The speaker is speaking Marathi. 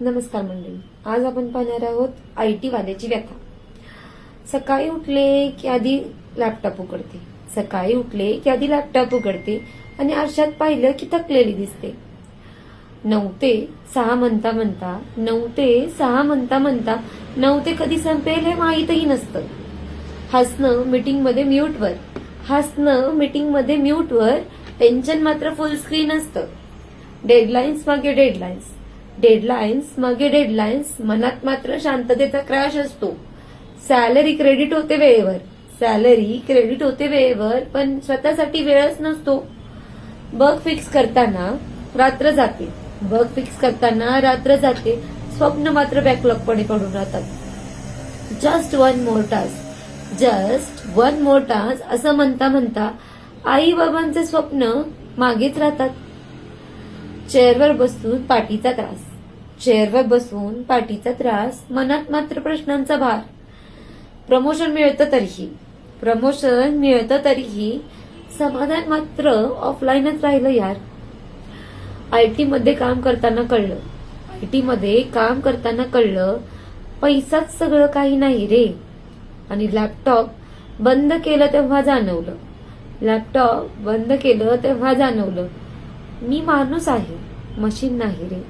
नमस्कार मंडळी. आज आपण पाहणार आहोत IT वाल्याची व्यथा. सकाळी उठले की आधी लॅपटॉप उघडते, सकाळी उठले की आधी लॅपटॉप उघडते आणि आरशात पाहिलं की थकलेली दिसते. 9 ते 6 म्हणता म्हणता 9 ते 6 म्हणता म्हणता 9 ते कधी संपेल हे माहीतही नसतं. हसणं मीटिंग मध्ये म्यूटवर, हसणं मीटिंग मध्ये म्यूटवर, टेन्शन मात्र फुल स्क्रीन असतं. डेडलाईन्स मागे डेडलाईन्स, डेडलाईन्स मागे डेडलाईन्स, मनात मात्र शांततेचा क्रॅश असतो. सॅलरी क्रेडिट होते वेळेवर, सॅलरी क्रेडिट होते वेळेवर, पण स्वतःसाठी वेळच नसतो. बग फिक्स करताना रात्र जाते, बग फिक्स करताना रात्र जाते, स्वप्न मात्र बॅकलॉग मध्ये पडून राहतात. Just one more task, just one more task असं म्हणता म्हणता आई बाबांचे स्वप्न मागेच राहतात. चेअरवर बसून पाठीचा त्रास, चेअरवर बसून पाठीचा त्रास, मनात मात्र प्रश्नांचा भार. प्रमोशन मिळतं तरीही, प्रमोशन मिळतं तरीही समाधान मात्र ऑफलाईनच राहिलं यार. IT मध्ये काम करताना कळलं, IT मध्ये काम करताना कळलं, पैसाच सगळं काही नाही रे. आणि लॅपटॉप बंद केलं तेव्हा जाणवलं, लॅपटॉप बंद केलं तेव्हा जाणवलं, मी माणूस आहे, मशीन नाही रे.